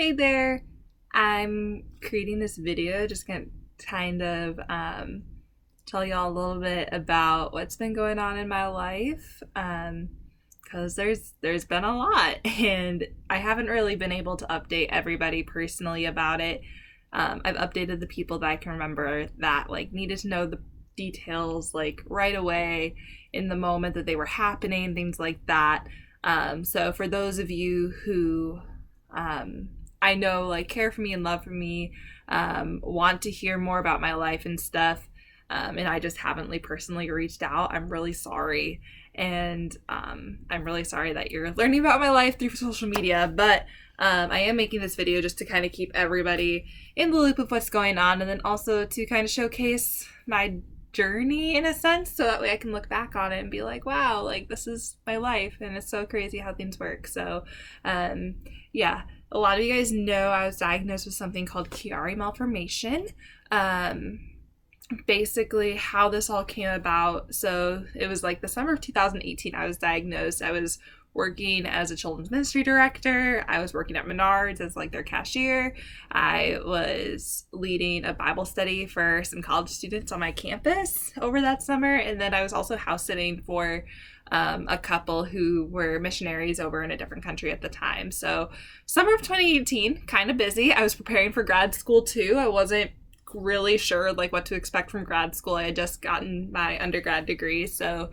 Hey there, I'm creating this video just gonna kind of tell y'all a little bit about what's been going on in my life because there's been a lot and I haven't really been able to update everybody personally about it. I've updated the people that I can remember that like needed to know the details like right away in the moment that they were happening, things like that. So for those of you who I know like care for me and love for me, want to hear more about my life and stuff, and I just haven't like personally reached out. I'm really sorry, and I'm really sorry that you're learning about my life through social media. But I am making this video just to kind of keep everybody in the loop of what's going on, and then also to kind of showcase my journey in a sense, so that way I can look back on it and be like, wow, like this is my life, and it's so crazy how things work. So, yeah. A lot of you guys know I was diagnosed with something called Chiari Malformation. Basically, how this all came about. So it was like the summer of 2018 I was diagnosed. I was working as a children's ministry director. I was working at Menards as like their cashier. I was leading a Bible study for some college students on my campus over that summer. And then I was also house sitting for a couple who were missionaries over in a different country at the time. So summer of 2018, kind of busy. I was preparing for grad school too. I wasn't really sure like what to expect from grad school. I had just gotten my undergrad degree. So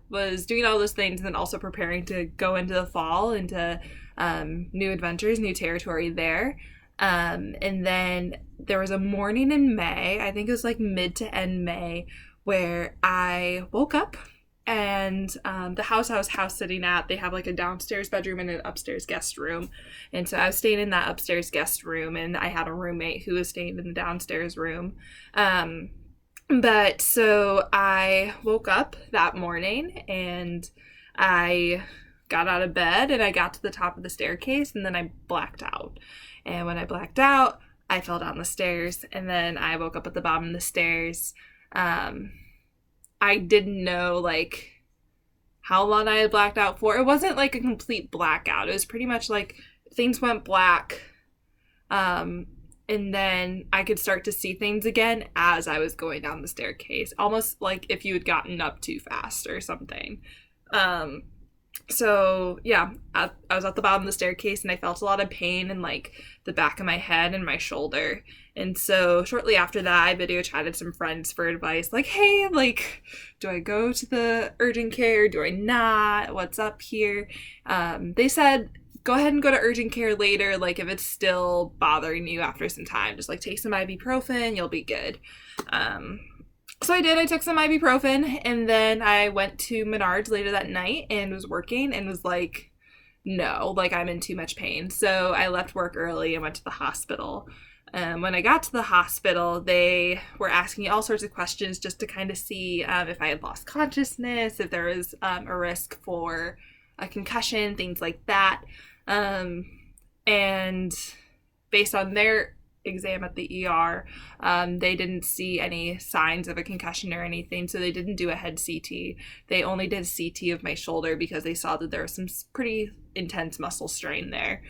was doing all those things and then also preparing to go into the fall, into new adventures, new territory there. And then there was a morning in May, I think it was like mid to end May, where I woke up and the house I was house sitting at, they have like a downstairs bedroom and an upstairs guest room. And so I was staying in that upstairs guest room, and I had a roommate who was staying in the downstairs room. But so I woke up that morning and I got out of bed and I got to the top of the staircase, and then I blacked out. And when I blacked out, I fell down the stairs, and then I woke up at the bottom of the stairs. I didn't know like how long I had blacked out for. It wasn't like a complete blackout. It was pretty much like things went black. And then I could start to see things again as I was going down the staircase, almost like if you had gotten up too fast or something. So yeah, I was at the bottom of the staircase and I felt a lot of pain in like the back of my head and my shoulder. And so shortly after that, I video chatted some friends for advice, like, hey, like, do I go to the urgent care? Do I not? What's up here? They said, go ahead and go to urgent care later. Like, if it's still bothering you after some time, just like take some ibuprofen, you'll be good. So I did. I took some ibuprofen, and then I went to Menards later that night and was working and was like, no, like I'm in too much pain. So I left work early and went to the hospital. When I got to the hospital, they were asking me all sorts of questions just to kind of see if I had lost consciousness, if there was a risk for a concussion, things like that. And based on their exam at the ER, they didn't see any signs of a concussion or anything, so they didn't do a head CT. They only did a CT of my shoulder because they saw that there was some pretty intense muscle strain there.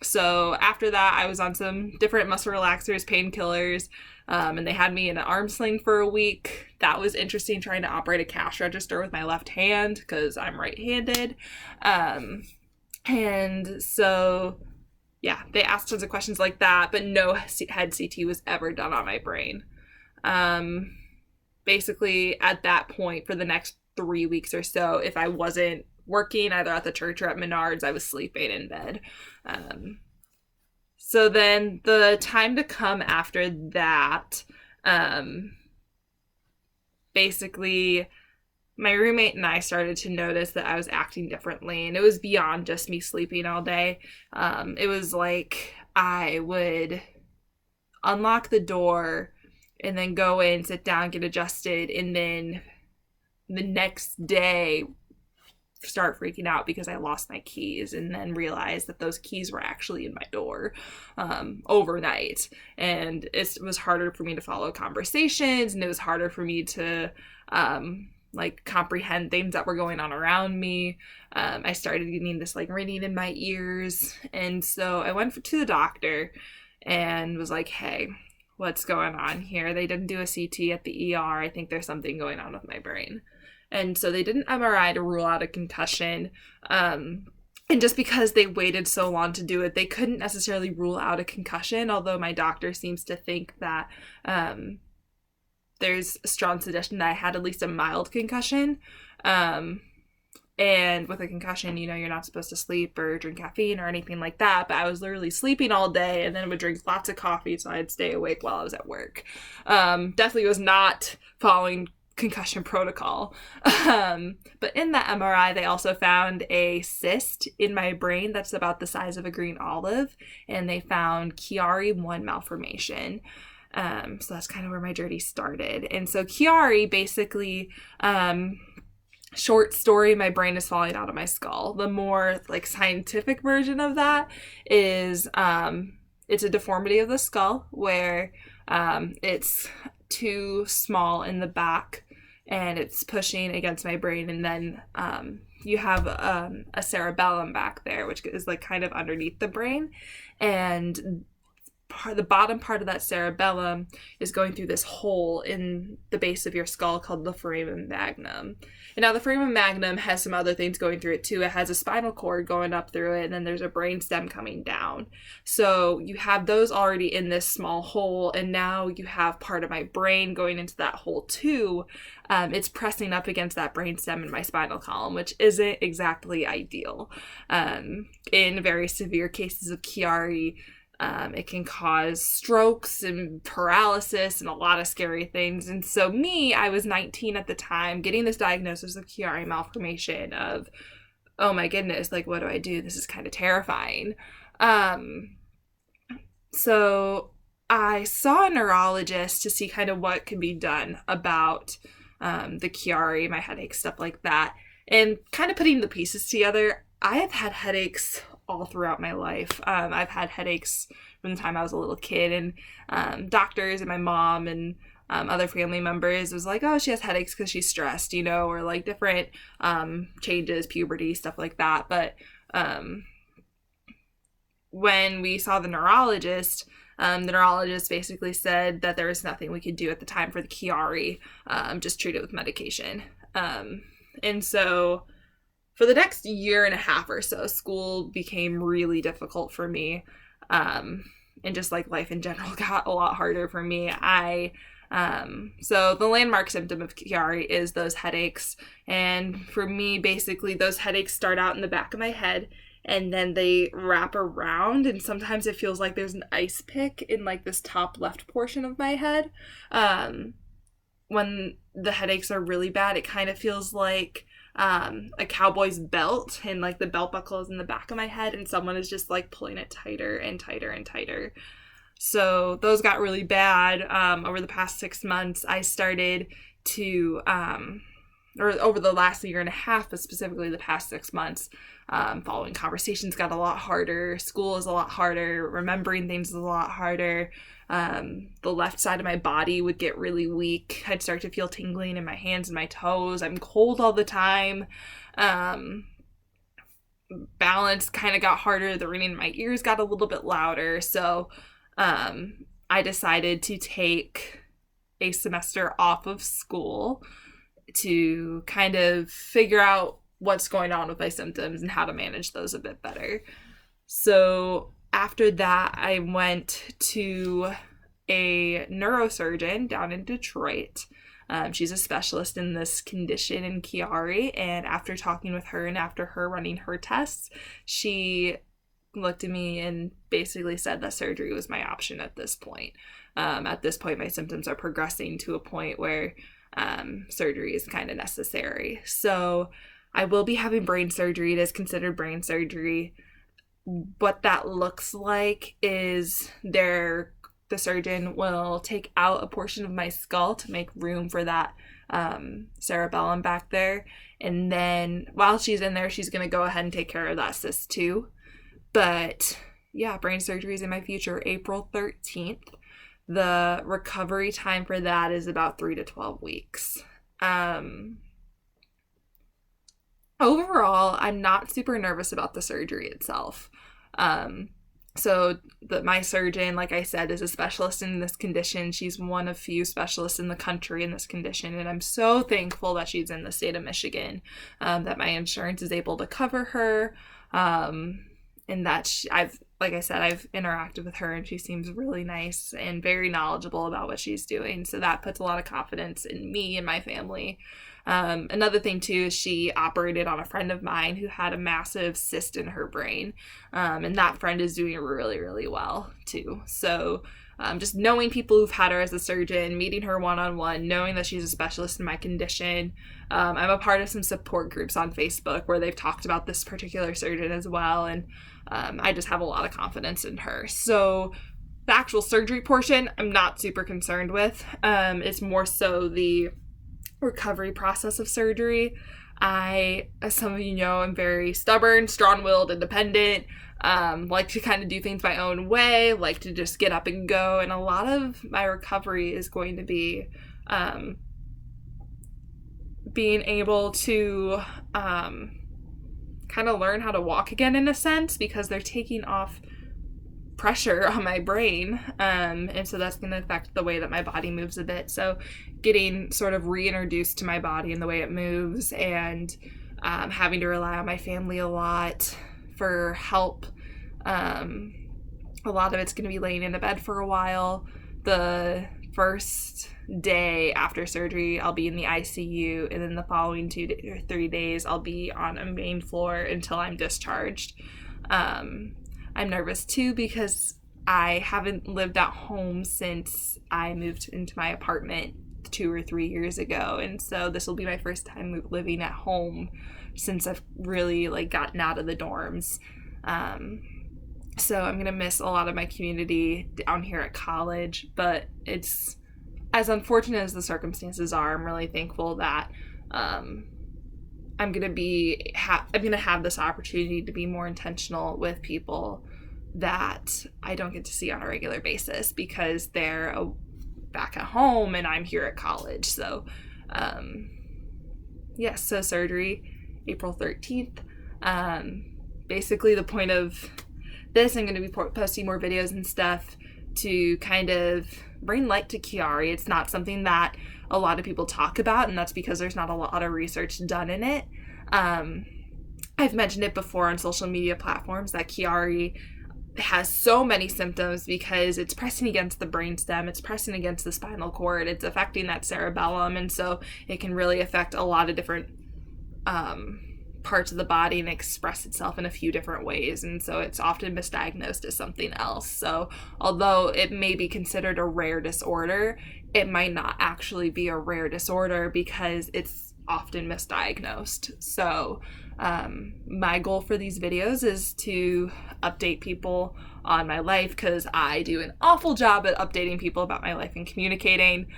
So after that, I was on some different muscle relaxers, painkillers, and they had me in an arm sling for a week. That was interesting, trying to operate a cash register with my left hand because I'm right-handed. And so yeah, they asked tons of questions like that, but no head CT was ever done on my brain. Basically, at that point, for the next 3 weeks or so, if I wasn't working either at the church or at Menards, I was sleeping in bed. So then the time to come after that, basically my roommate and I started to notice that I was acting differently, and it was beyond just me sleeping all day. It was like I would unlock the door and then go in, sit down, get adjusted, and then the next day start freaking out because I lost my keys, and then realized that those keys were actually in my door overnight. And it was harder for me to follow conversations, and it was harder for me to like comprehend things that were going on around me. I started getting this like ringing in my ears. And so I went to the doctor and was like, hey, what's going on here? They didn't do a CT at the ER. I think there's something going on with my brain. And so they did an MRI to rule out a concussion. And just because they waited so long to do it, they couldn't necessarily rule out a concussion, although my doctor seems to think that there's a strong suggestion that I had at least a mild concussion. And with a concussion, you know, you're not supposed to sleep or drink caffeine or anything like that. But I was literally sleeping all day and then would drink lots of coffee so I'd stay awake while I was at work. Definitely was not following concussion protocol. But in that MRI, they also found a cyst in my brain that's about the size of a green olive. And they found Chiari malformation. So that's kind of where my journey started. And so Chiari basically, short story, my brain is falling out of my skull. The more like scientific version of that is it's a deformity of the skull where it's too small in the back and it's pushing against my brain, and then you have a cerebellum back there, which is like kind of underneath the brain, and the bottom part of that cerebellum is going through this hole in the base of your skull called the foramen magnum. And now the foramen magnum has some other things going through it too. It has a spinal cord going up through it, and then there's a brain stem coming down. So you have those already in this small hole, and now you have part of my brain going into that hole too. It's pressing up against that brain stem in my spinal column, which isn't exactly ideal. In very severe cases of Chiari, it can cause strokes and paralysis and a lot of scary things. And so I was 19 at the time, getting this diagnosis of Chiari malformation of, oh my goodness, like, what do I do? This is kind of terrifying. So I saw a neurologist to see kind of what could be done about the Chiari, my headaches, stuff like that. And kind of putting the pieces together, I have had headaches all throughout my life. I've had headaches from the time I was a little kid, and doctors and my mom and other family members was like, oh, she has headaches because she's stressed, you know, or like different changes, puberty, stuff like that. But when we saw the neurologist basically said that there was nothing we could do at the time for the Chiari, just treat it with medication. And so for the next year and a half or so, school became really difficult for me. And just like life in general got a lot harder for me. So the landmark symptom of Chiari is those headaches. And for me, basically, those headaches start out in the back of my head and then they wrap around. And sometimes it feels like there's an ice pick in like this top left portion of my head. When the headaches are really bad, it kind of feels like a cowboy's belt, and like the belt buckle is in the back of my head and someone is just like pulling it tighter and tighter and tighter. So those got really bad. Over the past 6 months, I started to or over the last year and a half, but specifically the past 6 months, following conversations got a lot harder. School is a lot harder. Remembering things is a lot harder. The left side of my body would get really weak. I'd start to feel tingling in my hands and my toes. I'm cold all the time. Balance kind of got harder. The ringing in my ears got a little bit louder. So I decided to take a semester off of school to kind of figure out what's going on with my symptoms and how to manage those a bit better. So after that, I went to a neurosurgeon down in Detroit. She's a specialist in this condition in Chiari, and after talking with her and after her running her tests, she looked at me and basically said that surgery was my option at this point. At this point, my symptoms are progressing to a point where surgery is kind of necessary. So I will be having brain surgery. It is considered brain surgery. What that looks like is the surgeon will take out a portion of my skull to make room for that cerebellum back there. And then while she's in there, she's going to go ahead and take care of that cyst too. But yeah, brain surgery is in my future, April 13th. The recovery time for that is about 3 to 12 weeks. overall, I'm not super nervous about the surgery itself. My surgeon, like I said, is a specialist in this condition. She's one of few specialists in the country in this condition, and I'm so thankful that she's in the state of Michigan, that my insurance is able to cover her, and that like I said, I've interacted with her, and she seems really nice and very knowledgeable about what she's doing. So that puts a lot of confidence in me and my family. Another thing too is she operated on a friend of mine who had a massive cyst in her brain, and that friend is doing really, really well too. So just knowing people who've had her as a surgeon, meeting her one-on-one, knowing that she's a specialist in my condition. I'm a part of some support groups on Facebook where they've talked about this particular surgeon as well, and I just have a lot of confidence in her. So the actual surgery portion, I'm not super concerned with. It's more so the recovery process of surgery. I, as some of you know, am very stubborn, strong-willed, independent, like to kind of do things my own way, like to just get up and go. And a lot of my recovery is going to be being able to kind of learn how to walk again, in a sense, because they're taking off pressure on my brain, and so that's going to affect the way that my body moves a bit. So getting sort of reintroduced to my body and the way it moves, and having to rely on my family a lot for help. A lot of it's going to be laying in a bed for a while. The first day after surgery, I'll be in the ICU, and then the following 2 or 3 days, I'll be on a main floor until I'm discharged. I'm nervous too because I haven't lived at home since I moved into my apartment 2 or 3 years ago, and so this will be my first time living at home since I've really gotten out of the dorms. So I'm gonna miss a lot of my community down here at college, but it's, as unfortunate as the circumstances are, I'm really thankful that I'm gonna have this opportunity to be more intentional with people that I don't get to see on a regular basis because they're back at home and I'm here at college. So, so surgery, April 13th. Basically the point of this, I'm going to be posting more videos and stuff to kind of bring light to Chiari. It's not something that a lot of people talk about, and that's because there's not a lot of research done in it. I've mentioned it before on social media platforms that Chiari has so many symptoms because it's pressing against the brainstem, it's pressing against the spinal cord, it's affecting that cerebellum, and so it can really affect a lot of different parts of the body and express itself in a few different ways, and so it's often misdiagnosed as something else. So although it may be considered a rare disorder, it might not actually be a rare disorder because it's often misdiagnosed. So my goal for these videos is to update people on my life, because I do an awful job at updating people about my life and communicating,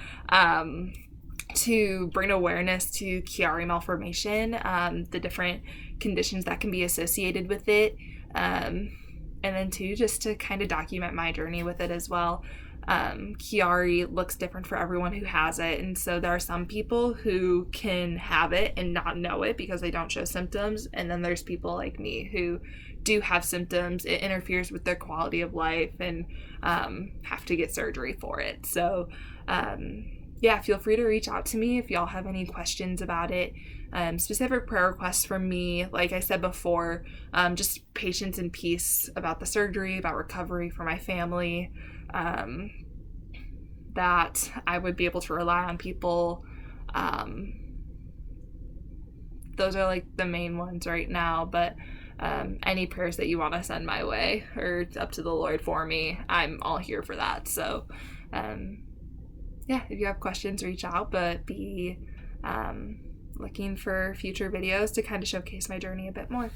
to bring awareness to Chiari Malformation, the different conditions that can be associated with it, and then too, just to kind of document my journey with it as well. Chiari looks different for everyone who has it, and so there are some people who can have it and not know it because they don't show symptoms, and then there's people like me who do have symptoms. It interferes with their quality of life and have to get surgery for it. So feel free to reach out to me if y'all have any questions about it. Specific prayer requests from me, like I said before, just patience and peace about the surgery, about recovery for my family, that I would be able to rely on people. Those are the main ones right now, but any prayers that you want to send my way or up to the Lord for me, I'm all here for that. So if you have questions, reach out, but be looking for future videos to kind of showcase my journey a bit more.